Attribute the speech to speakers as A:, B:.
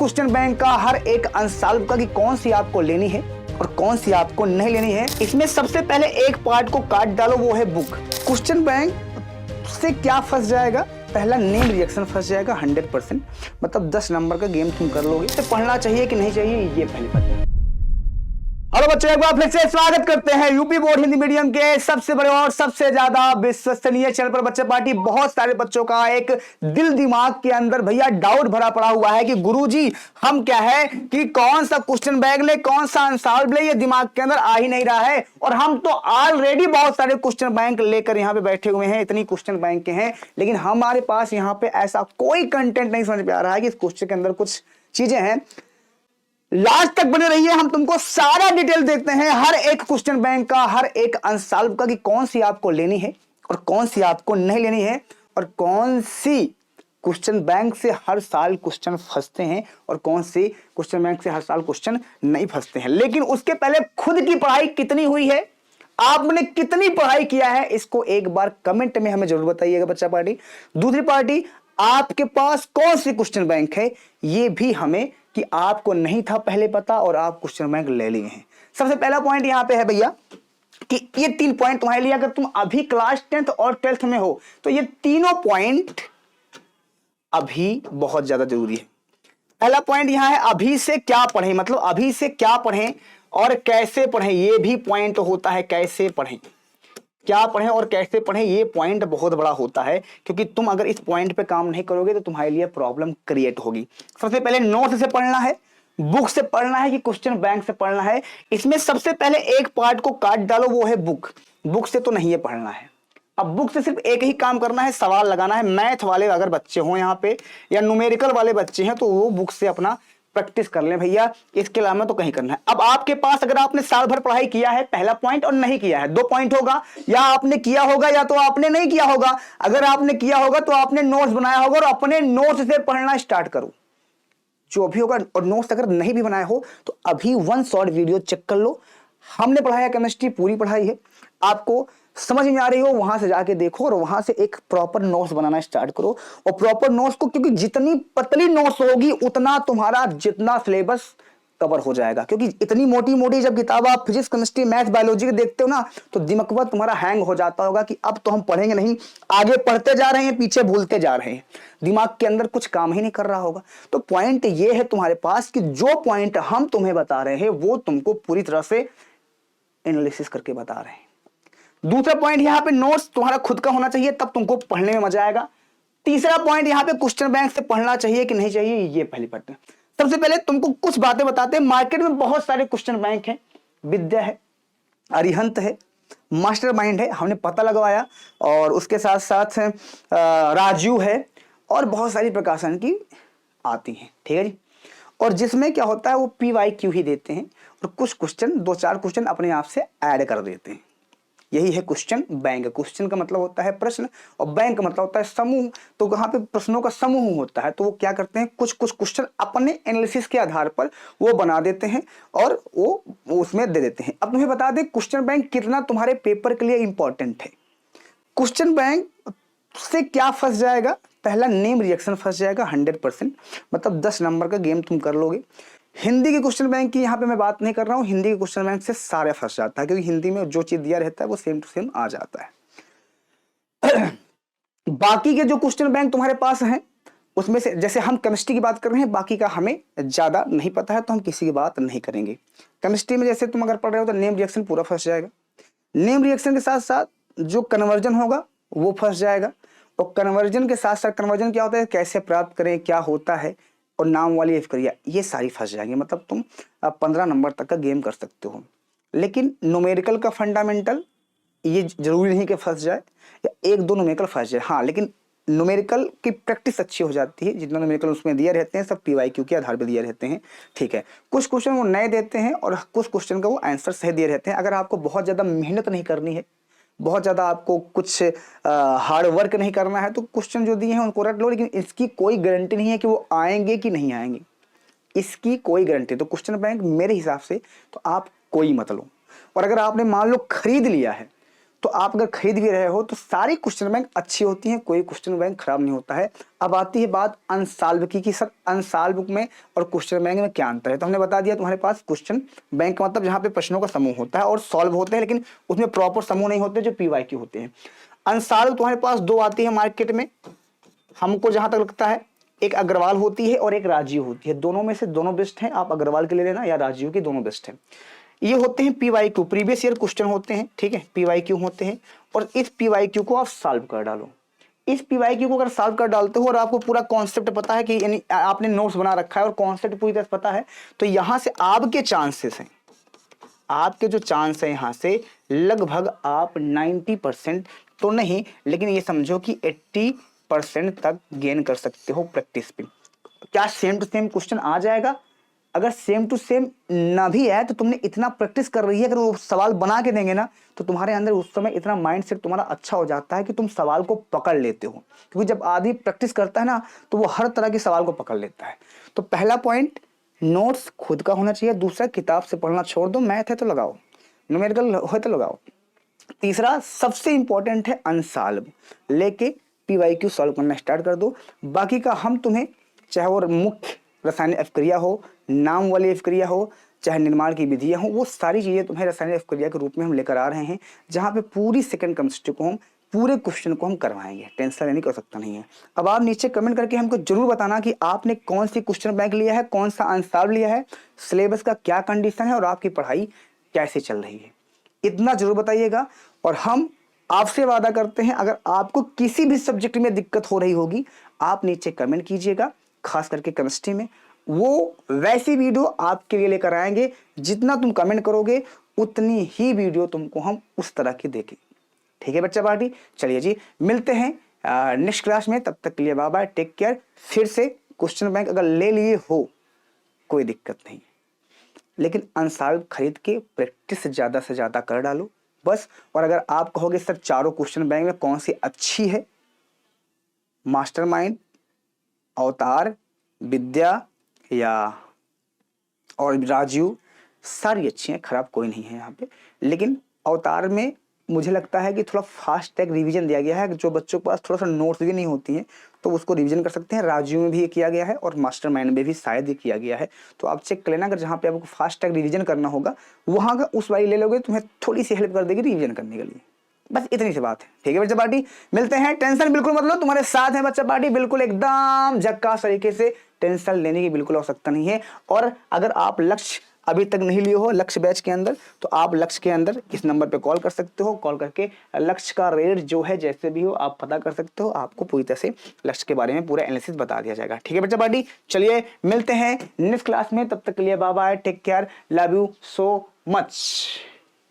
A: Question bank का, हर एक unsolved का, कि कौन सी आपको लेनी है और कौन सी आपको नहीं लेनी है। इसमें सबसे पहले एक पार्ट को काट डालो, वो है बुक। क्वेश्चन बैंक से क्या फंस जाएगा? पहला नेम रिएक्शन फंस जाएगा 100%, मतलब 10 नंबर का गेम तुम कर लोगे। तो पढ़ना चाहिए कि नहीं चाहिए, ये पहली बात है। हेलो बच्चों, एक बार फिर से स्वागत करते हैं यूपी बोर्ड हिंदी मीडियम के सबसे बड़े और सबसे ज्यादा विश्वसनीय चैनल पर बच्चे पार्टी। बहुत सारे बच्चों का एक दिल दिमाग के अंदर भैया डाउट भरा पड़ा हुआ है कि गुरुजी हम क्या है कि कौन सा क्वेश्चन बैंक ले, कौन सा अनसॉल्व ले, ये दिमाग के अंदर आ ही नहीं रहा है। और हम तो ऑलरेडी बहुत सारे क्वेश्चन बैंक लेकर यहाँ पे बैठे हुए हैं, इतनी क्वेश्चन बैंक के हैं, लेकिन हमारे पास यहाँ पे ऐसा कोई कंटेंट नहीं समझ में आ रहा है कि इस क्वेश्चन के अंदर कुछ चीजें हैं। लास्ट तक बने रहिए, हम तुमको सारा डिटेल देखते हैं हर एक क्वेश्चन बैंक का, हर एक अनसॉल्व का, कि कौन सी आपको लेनी है और कौन सी आपको नहीं लेनी है, और कौन सी क्वेश्चन बैंक से हर साल क्वेश्चन फंसते हैं और कौन सी क्वेश्चन बैंक से हर साल क्वेश्चन नहीं फंसते हैं। लेकिन उसके पहले खुद की पढ़ाई कितनी हुई है, आपने कितनी पढ़ाई किया है, इसको एक बार कमेंट में हमें जरूर बताइएगा बच्चा पार्टी। दूसरी पार्टी, आपके पास कौन सी क्वेश्चन बैंक है, ये भी हमें, कि आपको नहीं था पहले पता और आप क्वेश्चन बैंक ले लिए हैं। सबसे पहला पॉइंट यहां पे है भैया कि ये 3 पॉइंट तुम्हारे लिए, अगर तुम अभी क्लास 10th और 12th में हो तो ये तीनों पॉइंट अभी बहुत ज्यादा जरूरी है। पहला पॉइंट यहां है अभी से क्या पढ़ें, मतलब अभी से क्या पढ़ें और कैसे पढ़ें, ये भी पॉइंट होता है। कैसे पढ़ें, क्या पढ़ें और कैसे पढ़ें, ये पॉइंट बहुत बड़ा होता है, क्योंकि तुम अगर इस पॉइंट पे काम नहीं करोगे तो तुम्हारे लिए प्रॉब्लम क्रिएट होगी। सबसे पहले नोट से पढ़ना है, बुक से पढ़ना है कि क्वेश्चन बैंक से पढ़ना है। इसमें सबसे पहले एक पार्ट को काट डालो, वो है बुक। बुक से तो नहीं है पढ़ना है। अब बुक से सिर्फ एक ही काम करना है, सवाल लगाना है। मैथ वाले अगर बच्चे हो यहाँ पे या न्यूमेरिकल वाले बच्चे हैं तो वो बुक से अपना प्रैक्टिस कर लें भैया, इसके अलावा तो कहीं करना है। अब आपके पास अगर आपने साल भर पढ़ाई किया है, पहला पॉइंट, और नहीं किया है, 2 पॉइंट होगा। या आपने किया होगा या तो आपने नहीं किया होगा। अगर आपने किया होगा तो आपने नोट्स बनाया होगा और अपने नोट्स से पढ़ना स्टार्ट करो, जो भी होगा। और नोट्स अगर नहीं भी बनाए हो तो अभी 1 शॉर्ट वीडियो चेक कर लो। हमने पढ़ाया केमिस्ट्री, पूरी पढ़ाई है, आपको समझ में आ रही हो, वहां से जाके देखो और वहां से एक प्रॉपर नोट्स बनाना स्टार्ट करो। और प्रॉपर नोट्स को, क्योंकि जितनी पतली नोट्स होगी उतना तुम्हारा जितना सिलेबस कवर हो जाएगा। क्योंकि इतनी मोटी मोटी जब किताब आप फिजिक्स, केमिस्ट्री, मैथ, बायोलॉजी के देखते हो ना, तो दिमाग तुम्हारा हैंग हो जाता होगा कि अब तो हम पढ़ेंगे नहीं, आगे पढ़ते जा रहे हैं, पीछे भूलते जा रहे हैं, दिमाग के अंदर कुछ काम ही नहीं कर रहा होगा। तो पॉइंट ये है तुम्हारे पास कि जो पॉइंट हम तुम्हें बता रहे हैं वो तुमको पूरी तरह से एनालिसिस करके बता रहे हैं। दूसरा पॉइंट यहां पे नोट्स तुम्हारा खुद का होना चाहिए, तब तुमको पढ़ने में मजा आएगा। तीसरा पॉइंट यहां पे क्वेश्चन बैंक से पढ़ना चाहिए कि नहीं चाहिए, ये पहली बात है। सबसे पहले तुमको कुछ बातें बताते हैं। मार्केट में बहुत सारे क्वेश्चन बैंक हैं, विद्या है, अरिहंत है, मास्टर माइंड है, हमने पता लगवाया, और उसके साथ साथ राजू है, और बहुत सारी प्रकाशन की आती हैं, ठीक है जी। और जिसमें क्या होता है वो PYQ ही देते हैं और कुछ क्वेश्चन, 2-4 क्वेश्चन अपने आप से ऐड कर देते हैं। यही है क्वेश्चन बैंक। क्वेश्चन का मतलब होता है प्रश्न और बैंक का मतलब होता है समूह। तो वहां पे प्रश्नों का समूह होता है, तो वो क्या करते हैं, कुछ कुछ क्वेश्चन अपने एनालिसिस के आधार पर वो बना देते हैं और वो उसमें दे देते हैं। अब तुम्हें बता दें क्वेश्चन बैंक कितना तुम्हारे पेपर के लिए इंपॉर्टेंट है। क्वेश्चन बैंक से क्या फंस जाएगा? पहला नेम रिएक्शन फंस जाएगा 100%, मतलब 10 नंबर का गेम तुम कर लोगे। हिंदी के क्वेश्चन बैंक की यहाँ पे मैं बात नहीं कर रहा हूँ, हिंदी के क्वेश्चन बैंक से सारे फंस जाता है, क्योंकि हिंदी में जो चीज दिया रहता है वो सेम टू सेम आ जाता है। बाकी के जो क्वेश्चन बैंक तुम्हारे पास हैं उसमें से, जैसे हम केमिस्ट्री की बात कर रहे हैं, बाकी का हमें ज्यादा नहीं पता है तो हम किसी की बात नहीं करेंगे। केमिस्ट्री में जैसे तुम अगर पढ़ रहे हो तो नेम रिएक्शन पूरा फंस जाएगा। नेम रिएक्शन के साथ साथ जो कन्वर्जन होगा वो फंस जाएगा। और कन्वर्जन के साथ साथ, कन्वर्जन क्या होता है, कैसे प्राप्त करें, क्या होता है, और नाम वाली प्रक्रिया, ये सारी फंस जाएंगे। मतलब तुम 15 नंबर तक का गेम कर सकते हो। लेकिन न्यूमेरिकल का फंडामेंटल ये जरूरी नहीं कि फंस जाए, या 1-2 न्यूमेरिकल फंस जाए, हाँ, लेकिन न्यूमेरिकल की प्रैक्टिस अच्छी हो जाती है। जितना न्यूमेरिकल उसमें दिए रहते हैं सब PYQ के आधार पर दिए रहते हैं, ठीक है। कुछ क्वेश्चन वो नए देते हैं और कुछ क्वेश्चन का वो आंसर सही दिए रहते हैं। अगर आपको बहुत ज़्यादा मेहनत नहीं करनी है, बहुत ज़्यादा आपको कुछ हार्ड वर्क नहीं करना है, तो क्वेश्चन जो दिए हैं उनको रट लो। लेकिन इसकी कोई गारंटी नहीं है कि वो आएंगे कि नहीं आएंगे, इसकी कोई गारंटी। तो क्वेश्चन बैंक मेरे हिसाब से तो आप कोई मत लो। और अगर आपने मान लो खरीद लिया है तो आप अगर खरीद भी रहे हो तो सारी क्वेश्चन बैंक अच्छी होती हैं, कोई क्वेश्चन बैंक खराब नहीं होता है। अब आती है बात अनसॉल्व की कि सर अनसॉल्व बुक में और क्वेश्चन बैंक में क्या अंतर है। तो हमने बता दिया तुम्हारे पास क्वेश्चन बैंक का मतलब जहाँ पे प्रश्नों का समूह होता है और सॉल्व होते हैं, लेकिन उसमें प्रॉपर समूह नहीं होते जो PYQ होते हैं। अनसॉल्व तुम्हारे पास दो आती है मार्केट में, हमको जहां तक लगता है एक अग्रवाल होती है और एक राजीव होती है। दोनों में से दोनों बेस्ट हैं, आप अग्रवाल के ले लेना या राजीव के, दोनों बेस्ट हैं। ये होते हैं PYQ, प्रीवियस ईयर क्वेश्चन होते हैं, ठीक है, PYQ होते हैं। और इस PYQ को आप सॉल्व कर डालो। इस PYQ को अगर सॉल्व कर डालते हो और आपको पूरा कॉन्सेप्ट पता है कि यानी आपने नोट्स बना रखा है और कॉन्सेप्ट पूरी तरह पता है, तो यहां से आपके चांसेस हैं, आपके जो चांस है यहां से लगभग आप 90% तो नहीं, लेकिन ये समझो कि 80% तक गेन कर सकते हो प्रैक्टिस पे। क्या सेम टू सेम क्वेश्चन आ जाएगा? अगर सेम टू सेम ना भी है तो तुमने इतना प्रैक्टिस कर रही है, अगर वो सवाल बना के देंगे ना तो तुम्हारे अंदर उस समय इतना माइंडसेट तुम्हारा अच्छा हो जाता है कि तुम सवाल को पकड़ लेते हो। क्योंकि जब आदमी प्रैक्टिस करता है ना तो वो हर तरह के सवाल को पकड़ लेता है। तो पहला पॉइंट, नोट्स खुद का होना चाहिए। दूसरा, किताब से पढ़ना छोड़ दो, मैथ है तो लगाओ, न्यूमेरिकल है तो लगाओ। तीसरा सबसे इंपॉर्टेंट है अनसॉल्व, लेके PYQ सॉल्व करना स्टार्ट कर दो। बाकी का हम तुम्हें, चाहे वो मुख्य रासायनिक अभिक्रिया हो, नाम वाली अभिक्रिया हो, चाहे निर्माण की विधियां हो, वो सारी चीजें तुम्हें रासायनिक अभिक्रिया के रूप में हम लेकर आ रहे हैं, जहां पे पूरी सेकंड केमिस्ट्री को हम पूरे क्वेश्चन को हम करवाएंगे। टेंशन लेने की आवश्यकता नहीं है। अब आप नीचे कमेंट करके हमको जरूर बताना कि आपने कौन सी क्वेश्चन बैंक लिया है, कौन सा अनसॉल्व लिया है, सिलेबस का क्या कंडीशन है और आपकी पढ़ाई कैसे चल रही है, इतना जरूर बताइएगा। और हम आपसे वादा करते हैं, अगर आपको किसी भी सब्जेक्ट में दिक्कत हो रही होगी, आप नीचे कमेंट कीजिएगा, खास करके केमिस्ट्री में। वो वैसी वीडियो आपके लिए लेकर आएंगे, जितना तुम कमेंट करोगे उतनी ही वीडियो तुमको हम उस तरह की देंगे। ठीक है बच्चा पार्टी, चलिए जी मिलते हैं नेक्स्ट क्लास में। तब तक के लिए बाय बाय, टेक केयर। फिर से क्वेश्चन बैंक अगर ले लिए हो कोई दिक्कत नहीं, लेकिन अनसॉल्व खरीद के प्रैक्टिस ज्यादा से ज्यादा कर डालो बस। और अगर आप कहोगे सर चारों क्वेश्चन बैंक में कौन सी अच्छी है, मास्टरमाइंड, अवतार, विद्या या और राजीव, सारी अच्छी हैं, खराब कोई नहीं है यहाँ पे। लेकिन अवतार में मुझे लगता है कि थोड़ा फास्ट टैग रिवीजन दिया गया है, जो बच्चों के पास थोड़ा सा नोट्स भी नहीं होती हैं तो उसको रिवीजन कर सकते हैं। राजीव में भी ये किया गया है और मास्टरमाइंड में भी शायद ये किया गया है। तो आप चेक कर लेना, अगर जहाँ पे आपको फास्ट टैग रिवीजन करना होगा वहाँ का उस वाली ले लोगे, तुम्हें थोड़ी सी हेल्प कर देगी रिवीजन करने के लिए। बस इतनी सी बात है। ठीक है बच्चा पार्टी, मिलते हैं। टेंशन बिल्कुल मत लो, तुम्हारे साथ है बच्चा पार्टी, बिल्कुल एकदम झक्कास तरीके से, टेंशन लेने की बिल्कुल आवश्यकता नहीं है। और अगर आप लक्ष्य अभी तक नहीं लिए हो लक्ष्य बैच के अंदर, तो आप लक्ष्य के अंदर इस नंबर पे कॉल कर सकते हो। कॉल करके लक्ष्य का रेट जो है जैसे भी हो आप पता कर सकते हो, आपको पूरी तरह से लक्ष्य के बारे में पूरा एनालिसिस बता दिया जाएगा। ठीक है बच्चा पार्टी, चलिए मिलते हैं नेक्स्ट क्लास में। तब तक के लिए bye bye, take care, love you so much.